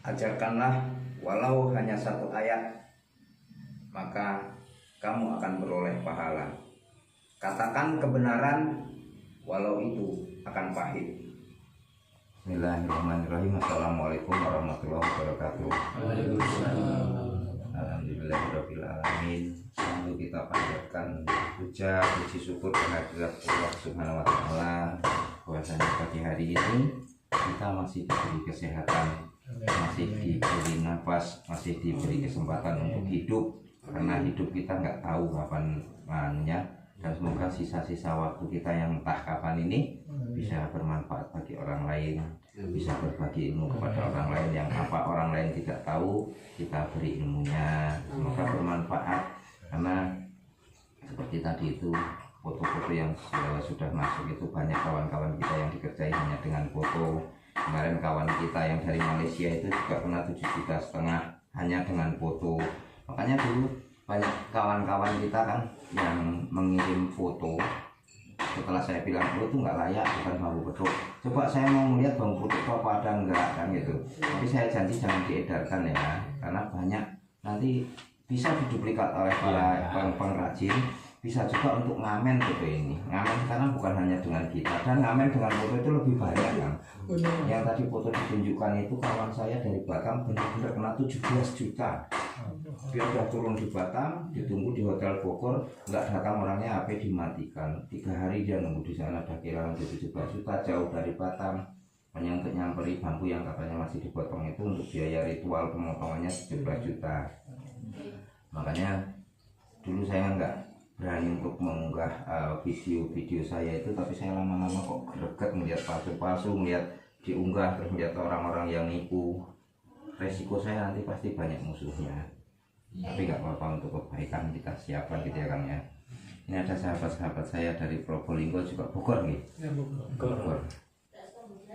Ajarkanlah walau hanya satu ayat, maka kamu akan beroleh pahala. Katakan kebenaran walau itu akan pahit. Bismillahirrahmanirrahim. Assalamualaikum warahmatullahi wabarakatuh. Alhamdulillahirabbil alamin. Selalu kita panjatkan puja puji syukur kehadirat Allah Subhanahu wa taala bahwasanya pagi hari ini kita masih diberi kesehatan, masih diberi nafas, masih diberi kesempatan untuk hidup, karena hidup kita nggak tahu kapan mananya. Dan semoga sisa-sisa waktu kita yang entah kapan ini bisa bermanfaat bagi orang lain, bisa berbagi ilmu kepada orang lain yang apa orang lain tidak tahu, kita beri ilmunya, semoga bermanfaat. Karena seperti tadi itu foto-foto yang sudah masuk itu banyak kawan-kawan kita yang dikerjai hanya dengan foto. Kemarin kawan kita yang dari Malaysia itu juga kena 7,5 juta hanya dengan foto. Makanya dulu banyak kawan-kawan kita kan yang mengirim foto. Setelah saya bilang lo tuh nggak layak, bukan bambu petuk, coba saya mau melihat bambu petuk apa ada enggak kan gitu. Tapi saya janji jangan diedarkan ya, karena banyak nanti bisa diduplikat oleh para pengrajin, bisa juga untuk ngamen foto ini. Ngamen karena bukan hanya dengan kita, dan ngamen dengan foto itu lebih banyak kan. Yang tadi foto ditunjukkan itu kawan saya dari Batam benar-benar kena 17 juta. Dia udah turun di Batam, ditunggu di Hotel Bogor, nggak datang orangnya, HP dimatikan. 3 hari dia nunggu di sana, ada kehilangan 17 juta, jauh dari Batam. Hanya untuk nyamperi bambu yang katanya masih dipotong itu untuk biaya ritual pemotongannya 17 juta. Makanya dulu saya nggak berani untuk mengunggah video-video saya itu, tapi saya lama-lama kok greget melihat palsu-palsu, melihat diunggah terus melihat orang-orang yang nipu. Resiko saya nanti pasti banyak musuhnya, tapi nggak apa-apa, untuk kebaikan kita siapkan gitu ya Kang ya. Ini ada sahabat-sahabat saya dari Probolinggo juga, Bogor nih, Bogor.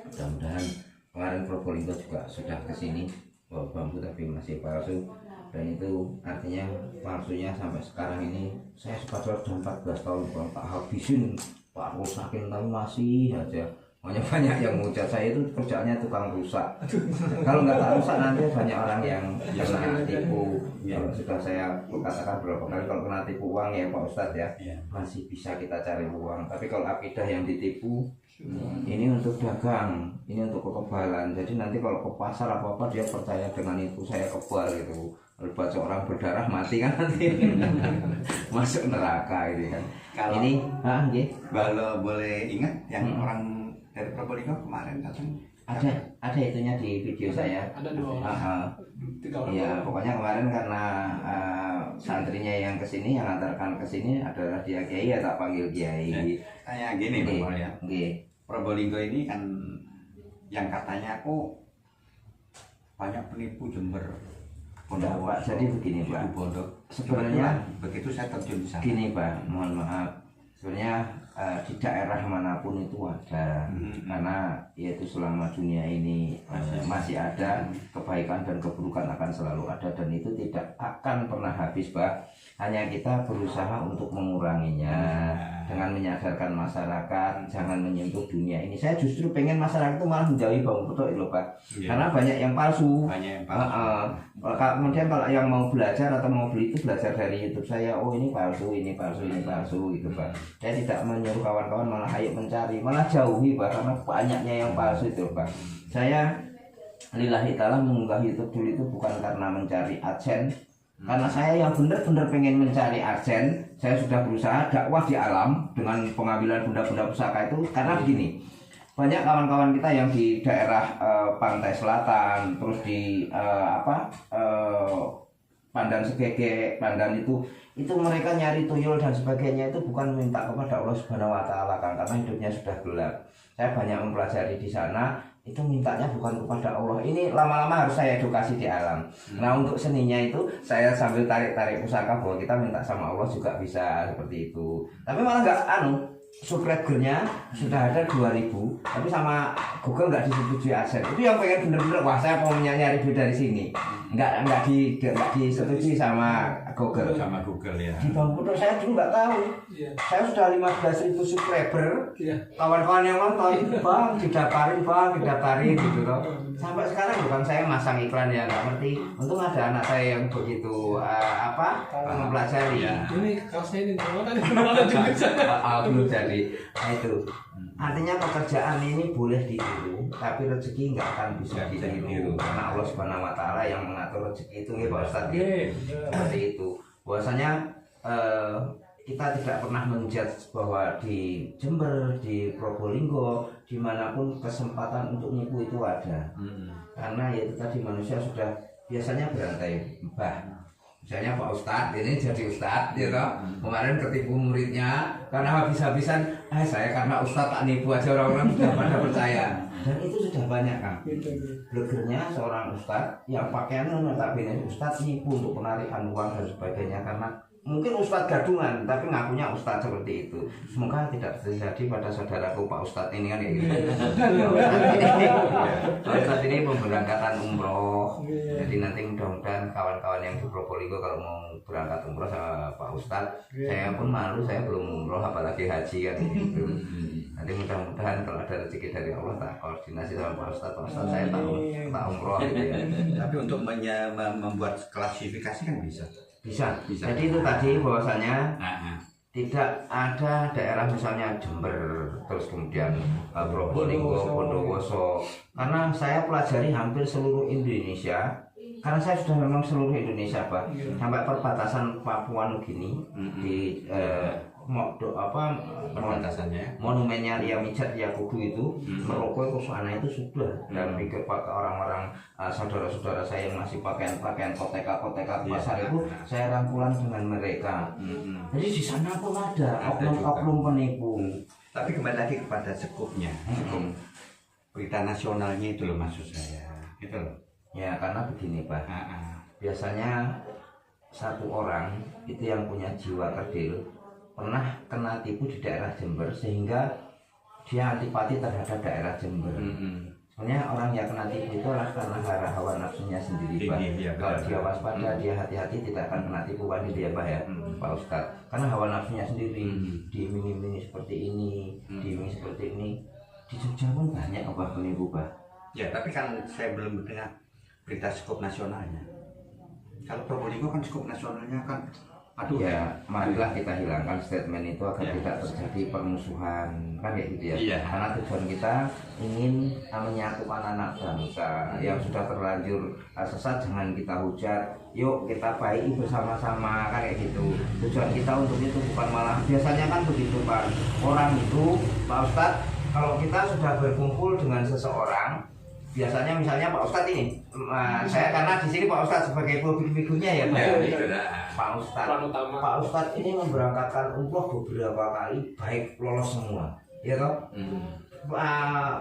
Mudah-mudahan kemarin Probolinggo juga sudah kesini bawa bambu tapi masih palsu. Dan itu artinya palsunya sampai sekarang ini saya sepadan 14 tahun kalau tak habisin, Pak rusakin tapi masih aja. Makanya banyak yang mengucap saya itu kerjaannya tukang rusak. Kalau nggak tak rusak nanti banyak orang yang kena tipu. Yang sudah saya katakan berapa kali, kalau kena tipu uang ya Pak Ustadz ya, masih bisa kita cari uang. Tapi kalau akidah yang ditipu, ini untuk dagang, ini untuk kekebalan. Jadi nanti kalau ke pasar apa-apa dia percaya dengan itu, saya kebal gitu. Kalau baca orang berdarah mati kan nanti masuk neraka ini kan. Kalau ini kalau boleh ingat yang orang dari Probolinggo kemarin datang, ada itunya di video saya. Ada 2 orang, 3 orang. Iya, pokoknya kemarin karena santrinya yang kesini, yang antarkan kesini adalah dia kiai, ya tak panggil kiai. Kayak gini Bang ya. Probolinggo ini kan yang katanya aku banyak penipu Jember. Enggak Pak, jadi begini Pak. Sebenarnya begitu saya terjun di sana. Gini Pak, mohon maaf. Sebenarnya di daerah manapun itu ada, karena yaitu selama dunia ini masih ada, kebaikan dan keburukan akan selalu ada, dan itu tidak akan pernah habis Pak. Hanya kita berusaha untuk menguranginya dengan menyadarkan masyarakat jangan menyentuh dunia ini. Saya justru pengen masyarakat itu malah menjauhi bambu petuk itu Pak, karena banyak yang palsu. Kemudian kalau yang mau belajar atau mau beli itu belajar dari YouTube saya, oh ini palsu, ini palsu, ini palsu gitu Pak. Saya tidak menyuruh kawan-kawan malah ayo mencari, malah jauhi Pak, karena banyaknya yang palsu itu Pak. Saya lillahi ta'ala mengunggah YouTube dulu itu bukan karena mencari AdSense, karena saya yang benar-benar pengen mencari AdSense. Saya sudah berusaha dakwah di alam dengan pengambilan benda-benda pusaka itu, karena begini, banyak kawan-kawan kita yang di daerah pantai selatan, terus di Pandan Segege, Pandan itu mereka nyari tuyul dan sebagainya itu bukan minta kepada Allah Subhanahu wa taala kan, karena hidupnya sudah gelap. Saya banyak mempelajari di sana, itu mintanya bukan kepada Allah. Ini lama-lama harus saya edukasi di alam. Nah, untuk seninya itu saya sambil tarik-tarik pusaka bahwa kita minta sama Allah juga bisa seperti itu. Tapi malah nggak subscribernya sudah ada 2000, tapi sama Google nggak disetujui AdSense. Itu yang pengen bener-bener, wah saya mau nyari duit dari sini. nggak disetujui sama Google. Sama Google ya. Di Bang Putra saya dulu nggak tahu. Iya. Saya sudah 15.000 subscriber. Iya. Kawan-kawan yang nonton, bang, didaftarin gitu loh. Sampai sekarang bukan saya masang iklan ya, nggak ngerti. Untung ada anak saya yang begitu mempelajari. Iya. Ini kaosnya ini mana juga sana. Belum jadi. Nah itu. Artinya pekerjaan ini boleh ditiru, tapi rezeki nggak akan bisa ditiru karena Allah Subhanahu Wa Taala yang mengatur rezeki itu ya Pak Ustadz. Seperti itu. Bahwasanya kita tidak pernah menjudge bahwa di Jember, di Probolinggo, dimanapun kesempatan untuk nipu itu ada. Karena ya itu tadi manusia sudah biasanya berantai mbah. Misalnya Pak Ustadz ini jadi Ustadz, ya toh. Kemarin ketipu muridnya karena habis-habisan, saya karena Ustadz tak nipu aja orang-orang sudah pada percaya. Dan itu sudah banyak kan. Blogernya seorang Ustadz yang pakaiannya notabene Ustadz nipu untuk penarikan uang dan sebagainya karena mungkin Ustadz gadungan tapi ngakunya Ustadz seperti itu. Semoga tidak terjadi pada saudaraku Pak Ustadz ini kan ya gitu. Pak Ustadz ini pemberangkatan umroh. Jadi nanti mudah-mudahan kawan-kawan yang di Probolinggo kalau mau berangkat umroh sama Pak Ustadz, saya pun malu, saya belum umroh apalagi haji kan gitu. Nanti mudah-mudahan kalau ada rezeki dari Allah tak koordinasi sama Pak Ustadz saya tak umroh gitu ya. Tapi untuk membuat klasifikasi kan bisa. Bisa. Jadi itu tadi bahwasanya Nah. tidak ada daerah misalnya Jember terus kemudian Probolinggo, Bondowoso. Karena saya pelajari hampir seluruh Indonesia. Karena saya sudah memang seluruh Indonesia Pak. Sampai perbatasan Papua Nugini di Perbatasannya. monumennya Ria Mijat Ria Kudu itu Merauke ke sana itu sudah dan pikir pakai orang-orang saudara-saudara saya yang masih pakaian koteka di pasar itu saya rangkulan dengan mereka. Jadi di sana pun ada oknum penipu. Tapi kembali lagi kepada skupnya, skup berita nasionalnya itu loh maksud saya, gitu loh. Ya karena begini Pak, biasanya satu orang itu yang punya jiwa kerdil pernah kena tipu di daerah Jember sehingga dia antipati terhadap daerah Jember. Sebenarnya orang yang kena tipu itu adalah karena hawa nafsunya sendiri Pak. Kalau dia waspada, dia hati-hati tidak akan kena tipu Pak dia Pak ya Pak Ustadz. Karena hawa nafsunya sendiri diiming-imingi seperti ini, diiming seperti ini. Di Jogja pun banyak apa penipu Pak. Ya tapi kan saya belum mendengar berita skup nasionalnya. Kalau Probolinggo kan skup nasionalnya kan. Aduh ya, marilah kita hilangkan statement itu agar tidak terjadi permusuhan kan kayak gitu ya. Karena tujuan kita ingin menyatukan anak bangsa yang sudah terlanjur sesat jangan kita hujat. Yuk kita baiki bersama-sama kan kayak gitu. Tujuan kita untuk itu bukan malah biasanya kan begitu Pak. Orang itu Pak Ustadz kalau kita sudah berkumpul dengan seseorang biasanya misalnya Pak Ustadz ini, saya karena di sini Pak Ustadz sebagai figurnya ya Pak Ustadz ini memberangkatkan umroh beberapa kali baik lolos semua, ya toh.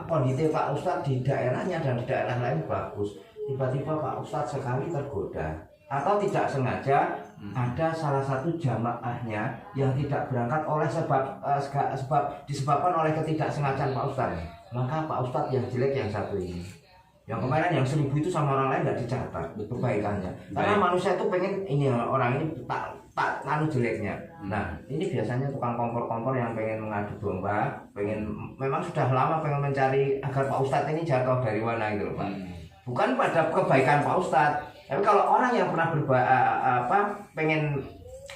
Kondisi Pak Ustadz di daerahnya dan di daerah lain bagus, tiba-tiba Pak Ustadz sekali tergoda atau tidak sengaja ada salah satu jamaahnya yang tidak berangkat oleh sebab disebabkan oleh ketidaksengajaan Pak Ustadz, maka Pak Ustadz yang jelek yang satu ini. Yang kemarin yang 1000 itu sama orang lain nggak dicatat kebaikannya. Karena manusia itu pengen ini orang ini tak lalu jeleknya. Nah ini biasanya tukang kompor-kompor yang pengen mengadu domba, pengen memang sudah lama pengen mencari agar Pak Ustadz ini jatuh dari mana gitu loh Pak. Bukan pada kebaikan Pak Ustadz. Tapi kalau orang yang pernah pengen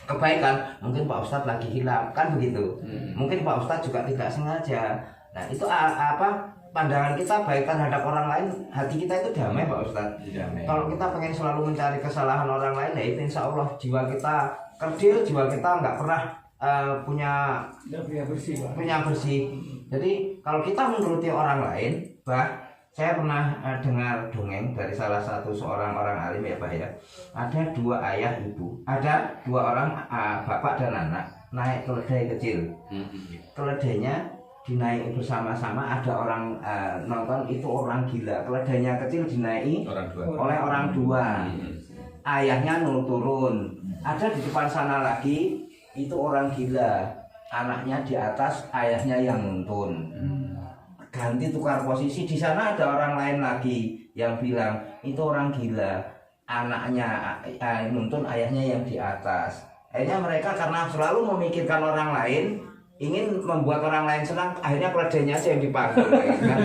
kebaikan, mungkin Pak Ustadz lagi hilang kan begitu. Mungkin Pak Ustadz juga tidak sengaja. Nah itu pandangan kita baik terhadap orang lain, hati kita itu damai Pak Ustadz. Kalau kita pengen selalu mencari kesalahan orang lain, ya itu insya Allah jiwa kita kerdil, jiwa kita nggak pernah punya bersih. Jadi kalau kita menuruti orang lain, saya pernah dengar dongeng dari salah satu seorang orang alim ya Pak ya. Ada 2 ayah ibu, ada 2 orang bapak dan anak naik keledai kecil. Keledainya dinaiki bersama-sama, ada orang nonton itu orang gila. Keledainya kecil dinaiki oleh orang 2. Ayahnya turun. Ada di depan sana lagi itu orang gila. Anaknya di atas, ayahnya yang nuntun. Ganti tukar posisi, di sana ada orang lain lagi yang bilang itu orang gila. anaknya nuntun ayahnya yang di atas. Akhirnya mereka karena selalu memikirkan orang lain, ingin membuat orang lain senang, akhirnya keledainya aja yang dipanggil. Kan?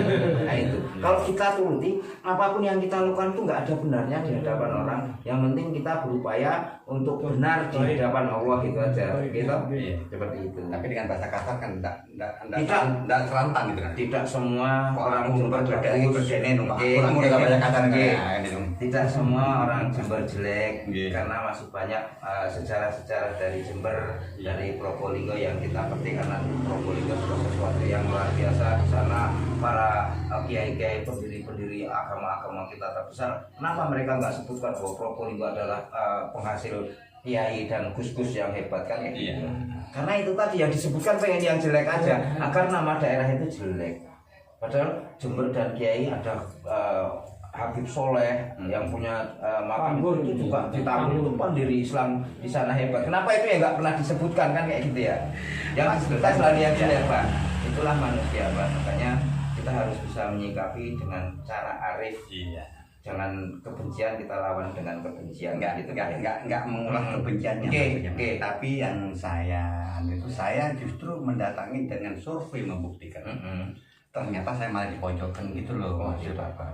Nah itu. Kalau kita turuti, apapun yang kita lakukan itu nggak ada benarnya di hadapan orang. Yang penting kita berupaya untuk benar di hadapan Allah gitu aja. Gitu. Iya. Seperti itu. Tapi dengan bahasa kasar kan tidak Tidak. serantang gitu kan. Tidak semua orang Jember berdene bagus. Kurang udah banyak kata Tidak semua orang Jember jelek, Nggih. karena masih banyak sejarah-sejarah dari Jember, dari Probolinggo yang kita petik, karena Probolinggo sudah sesuatu yang luar biasa. Di sana para kiai-kiai pendiri-pendiri agama-agama kita terbesar, kenapa mereka nggak sebutkan bahwa Probolinggo adalah penghasil kiai dan gus-gus yang hebat kan ya? Iya. Karena itu tadi yang disebutkan pengen yang jelek aja, agar nama daerah itu jelek. Padahal Jember dan kiai ada Habib Soleh yang punya makam itu juga ditambah itu pendiri Islam di sana hebat. Kenapa itu ya nggak pernah disebutkan kan kayak gitu ya? Yang disebutkan selalu yang jelek Pak. Itulah manusia Pak. Makanya kita harus bisa menyikapi dengan cara arif. Iya. Jangan kebencian kita lawan dengan kebencian. Enggak mengulang kebenciannya. Oke. Tapi yang saya justru mendatangi dengan survei membuktikan. Ternyata saya malah dipojokkan gitu loh. Tidak Pak.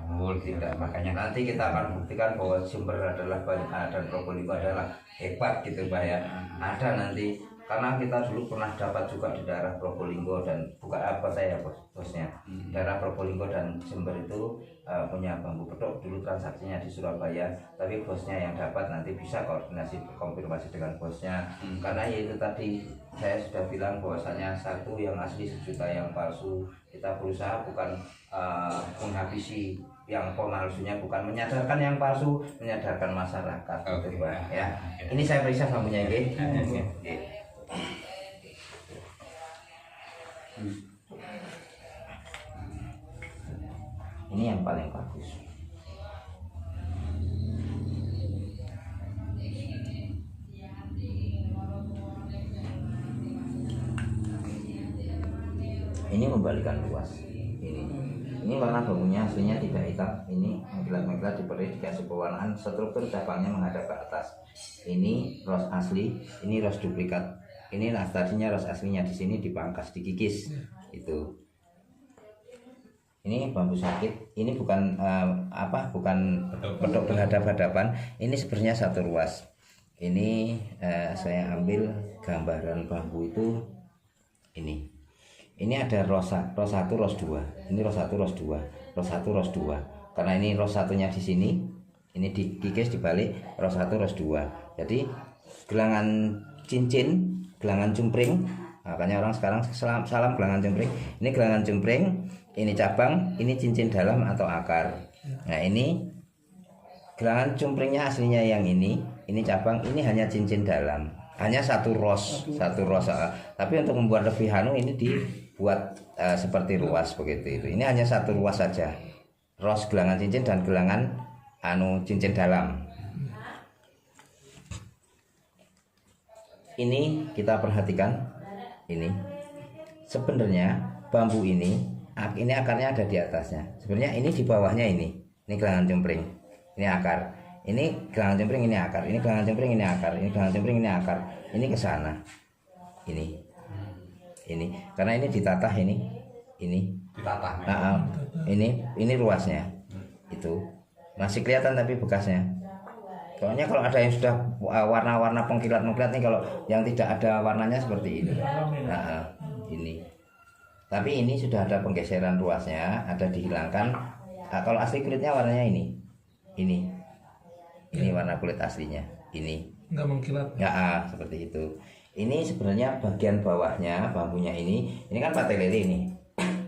Tidak. Makanya nanti kita akan buktikan bahwa Jember adalah banyak dan Probolinggo adalah hebat gitu Pak ya. Ada nanti. Karena kita dulu pernah dapat juga di daerah Probolinggo dan bukan apa saya bosnya. Daerah Probolinggo dan Jember itu punya bambu petok dulu transaksinya di Surabaya, tapi bosnya yang dapat nanti bisa koordinasi konfirmasi dengan bosnya. Karena ya itu tadi saya sudah bilang bahwasanya satu yang asli 1 juta yang palsu. Kita berusaha bukan menghabisi yang pemalsunya, bukan menyadarkan yang palsu, menyadarkan masyarakat gitu Pak ya. Ini saya periksa bambunya nggih. Ini yang paling bagus. Ini membalikan luas. Ini warna bambunya aslinya tidak hitam. Ini mengkilat-mengkilat diberi dikasih pewarnaan, struktur cabangnya menghadap ke atas. Ini ros asli, ini ros duplikat. Ini tadinya ros aslinya, di sini dipangkas, dikikis. Itu. Ini bambu sakit. Ini bukan bukan petok berhadap-hadapan. Ini sebenarnya satu ruas. Ini saya ambil gambaran bambu itu ini. Ini ada ros 1, ros 2. Ini ros 1, ros 2. Ros 1, ros 2. Karena ini ros satunya di sini, ini dikikis dibalik, ros 1, ros 2. Jadi gelangan cincin, gelangan cungpring. Makanya orang sekarang salam gelangan cungpring. Ini gelangan cungpring, ini cabang, ini cincin dalam atau akar. Nah, ini gelangan cungpringnya aslinya yang ini cabang, ini hanya cincin dalam. Hanya satu ros. Tapi untuk membuat lebih ini dibuat seperti ruas begitu itu. Ini hanya satu ruas saja. Ros gelangan cincin dan gelangan cincin dalam. Ini kita perhatikan. Ini sebenarnya bambu ini akarnya ada di atasnya. Sebenarnya ini di bawahnya ini gelangan cungpring. Ini akar. Ini gelangan cungpring, ini akar. Ini gelangan cungpring, ini akar. Ini gelangan cungpring, ini akar. Ini ke sana. Ini. Karena ini ditatah ini. Ditatah. Ini ruasnya. Itu. Masih kelihatan tapi bekasnya. Soalnya kalau ada yang sudah warna-warna pengkilat-pengkilat nih, kalau yang tidak ada warnanya seperti ini. Ini. Tapi ini sudah ada penggeseran ruasnya, ada dihilangkan. Kalau asli kulitnya warnanya ini. Ini warna kulit aslinya. Ini. Enggak mengkilat. Ya, seperti itu. Ini sebenarnya bagian bawahnya bambunya ini kan patai lele ini.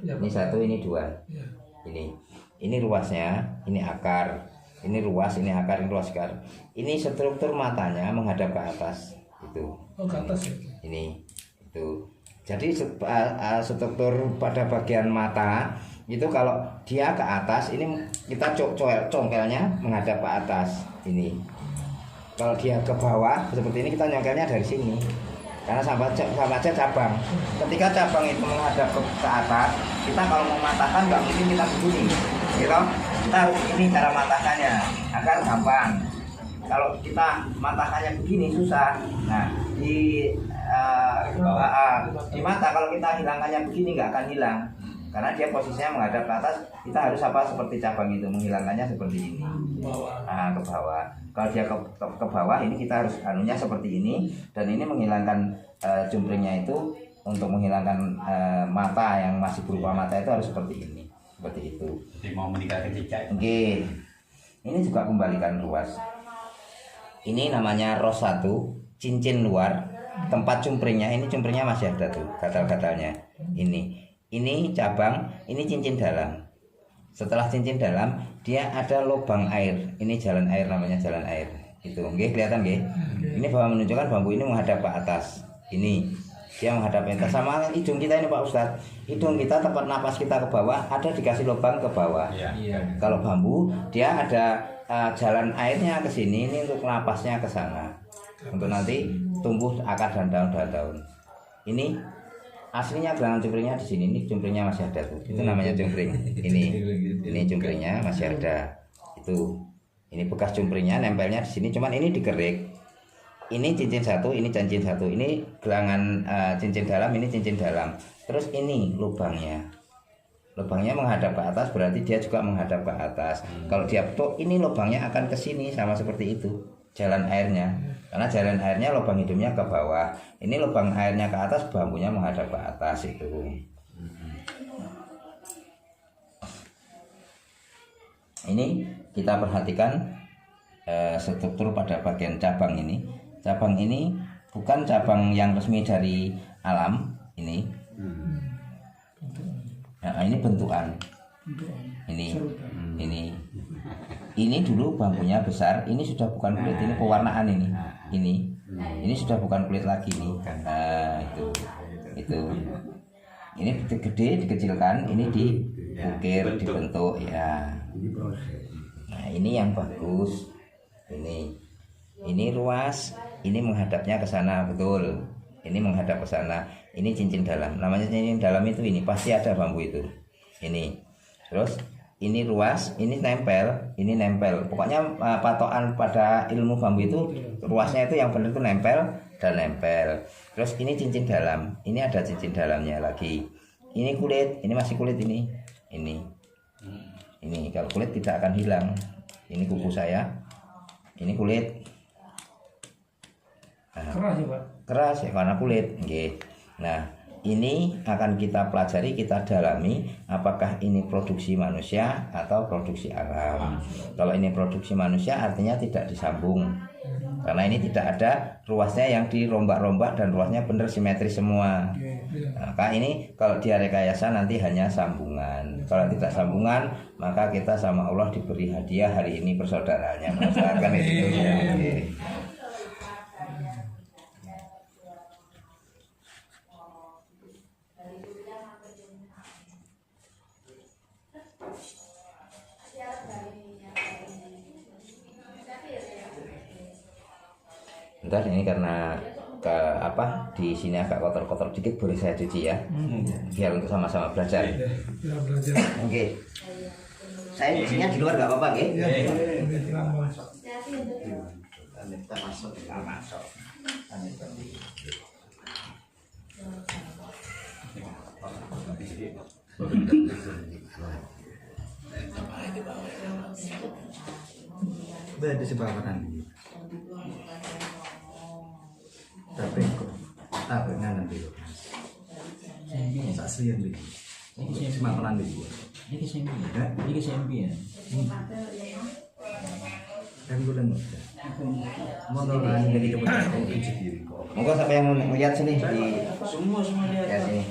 Ya, ini 1, ini 2. Ya. Ini ruasnya, ini akar. Ini ruas, ini akar, ini ruas akar. Ini struktur matanya menghadap ke atas. Itu. Oh, ke atas ya. Ini. Itu. Jadi struktur pada bagian mata itu kalau dia ke atas, ini kita congkelnya menghadap ke atas. Ini. Kalau dia ke bawah seperti ini, kita nyongkelnya dari sini. Karena sama aja cabang. Ketika cabang itu menghadap ke atas, kita kalau mau matahkan nggak mungkin kita begini, gitu. Kita harus ini cara matahkannya agar gampang. kalau kita matahkannya begini susah. Nah di mata kalau kita hilangkannya begini nggak akan hilang, karena dia posisinya menghadap ke atas. Kita harus seperti cabang itu, menghilangkannya seperti ini, ke bawah. Kalau dia ke bawah, ini kita harus anunya seperti ini, dan ini menghilangkan jumpringnya itu. Untuk menghilangkan mata yang masih berupa mata itu harus seperti ini, seperti itu. Jadi mau meninggalkan jejak. Oke, ini juga kembalikan ruas. Ini namanya ros 1, cincin luar. Tempat cumpringnya, ini cumpringnya masih ada tuh gatal-gatalnya. Ini cabang, ini cincin dalam. Setelah cincin dalam, dia ada lubang air. Ini jalan air, namanya jalan air. Itu, oke, kelihatan nggih? Ini bahwa menunjukkan bambu ini menghadap ke atas. Ini dia menghadap ke atas. Sama hidung kita ini Pak Ustadz, hidung kita tempat napas kita ke bawah ada dikasih lubang ke bawah. Kalau bambu dia ada jalan airnya ke sini, ini untuk napasnya ke sana, untuk nanti tumbuh akar dan daun. Ini aslinya gerangan cumpringnya di sini. Ini cumpringnya masih ada tuh, itu namanya cumpring. Ini cumpringnya masih ada. Itu ini bekas cumpringnya nempelnya di sini, cuman ini dikerik. Ini cincin 1, ini cincin 1, ini gelangan cincin dalam, ini cincin dalam. Terus ini lubangnya menghadap ke atas, berarti dia juga menghadap ke atas. Kalau dia betul, ini lubangnya akan ke sini, sama seperti itu jalan airnya, karena jalan airnya lubang hidungnya ke bawah. Ini lubang airnya ke atas, bambunya menghadap ke atas itu. Ini kita perhatikan struktur pada bagian cabang ini. Cabang ini bukan cabang yang resmi dari alam ini. Nah, ini bentukan. Ini dulu bambunya besar. Ini sudah bukan kulit, ini pewarnaan ini. Ini sudah bukan kulit lagi nih. Nah, itu. Ini gede dikecilkan, ini diukir, dibentuk ya. Nah, ini yang bagus. Ini ruas, ini menghadapnya ke sana, betul. Ini menghadap ke sana. Ini cincin dalam. Namanya cincin dalam itu, ini pasti ada bambu itu. Ini. Terus ini ruas, ini nempel. Pokoknya patokan pada ilmu bambu itu ruasnya itu yang benar itu nempel dan nempel. Terus ini cincin dalam. Ini ada cincin dalamnya lagi. Ini kulit, ini masih kulit ini. Ini kalau kulit tidak akan hilang. Ini kuku saya. Ini kulit. Keras ya Pak? Keras ya karena kulit. Nah, ini akan kita pelajari, kita dalami apakah ini produksi manusia atau produksi alam. Kalau ini produksi manusia artinya tidak disambung, karena ini tidak ada ruasnya yang dirombak-rombak dan ruasnya benar simetris semua. Maka ini kalau dia rekayasa nanti hanya sambungan. Kalau tidak sambungan, maka kita sama Allah diberi hadiah hari ini persaudaraannya. Kan itu ya. Bentar, ini karena di sini agak kotor-kotor dikit, boleh saya cuci ya, biar untuk sama-sama belajar. Oke. Saya cucinya di luar nggak apa-apa, nggih? Kita masuk. Berada di sebelah kanan. Tapi nganan dulu. Saksian dulu. Ini semakalan dulu. Ini sempi ya. Kan gue udah mau nolong jadi kebetulan Monggo sampai yang lihat sini di Semua lihat. ya sini.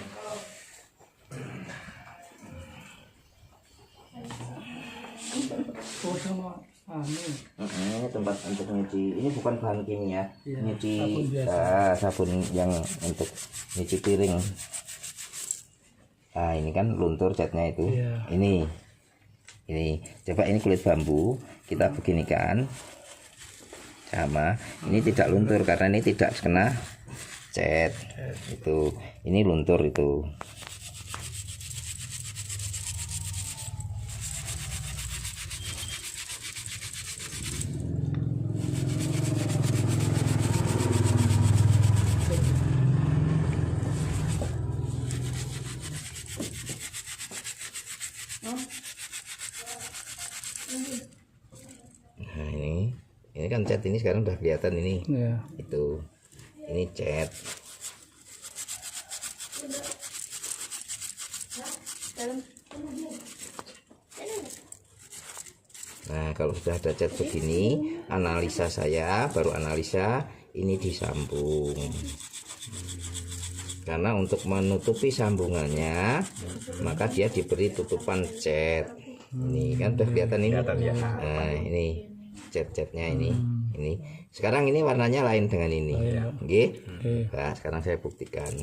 Oh sama Ini tempat untuk nyuci. Ini bukan bahan kimia, Iya, nyuci sabun biasa. sabun yang untuk nyuci piring. Nah ini kan luntur catnya itu. Iya. Ini coba, ini kulit bambu kita beginikan sama. Ini tidak luntur karena ini tidak kena cat. Itu ini luntur itu. Ini kan cat ini sekarang udah kelihatan ini. Ya. Itu. Ini cat. Nah, kalau sudah ada cat begini, analisa saya baru analisa ini disambung. Karena untuk menutupi sambungannya, maka dia diberi tutupan cat. Ini kan udah kelihatan ini. Nah, ini cat-catnya ini. Ini. Sekarang ini warnanya lain dengan ini. Oke. Nah, sekarang saya buktikan.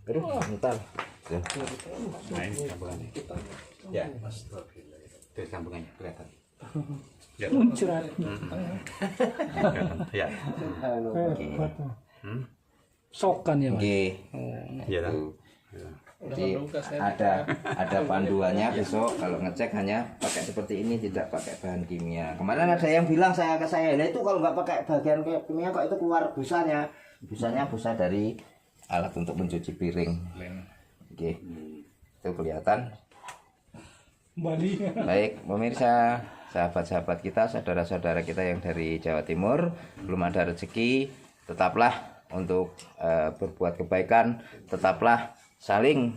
Aduh, mental. Nah ini sambungannya. Ya. Itu sambungannya kelihatan. Ya. Muncrat. Ya. Sokan ya, Mas. Oke. Iya lah. Jadi ada panduannya besok kalau ngecek hanya pakai seperti ini, tidak pakai bahan kimia. Kemarin ada yang bilang ke saya, nah itu kalau nggak pakai bagian kimia kok itu keluar busanya. Busanya busa dari alat untuk mencuci piring. Oke. Itu kelihatan. Baik, pemirsa, sahabat-sahabat kita, saudara-saudara kita yang dari Jawa Timur, belum ada rezeki, tetaplah untuk berbuat kebaikan, tetaplah saling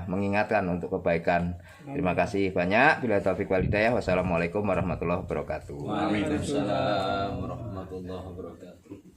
mengingatkan untuk kebaikan. Terima kasih banyak. Bila taufik wal hidayah. Wassalamualaikum warahmatullahi wabarakatuh. Waalaikumsalam warahmatullahi wabarakatuh.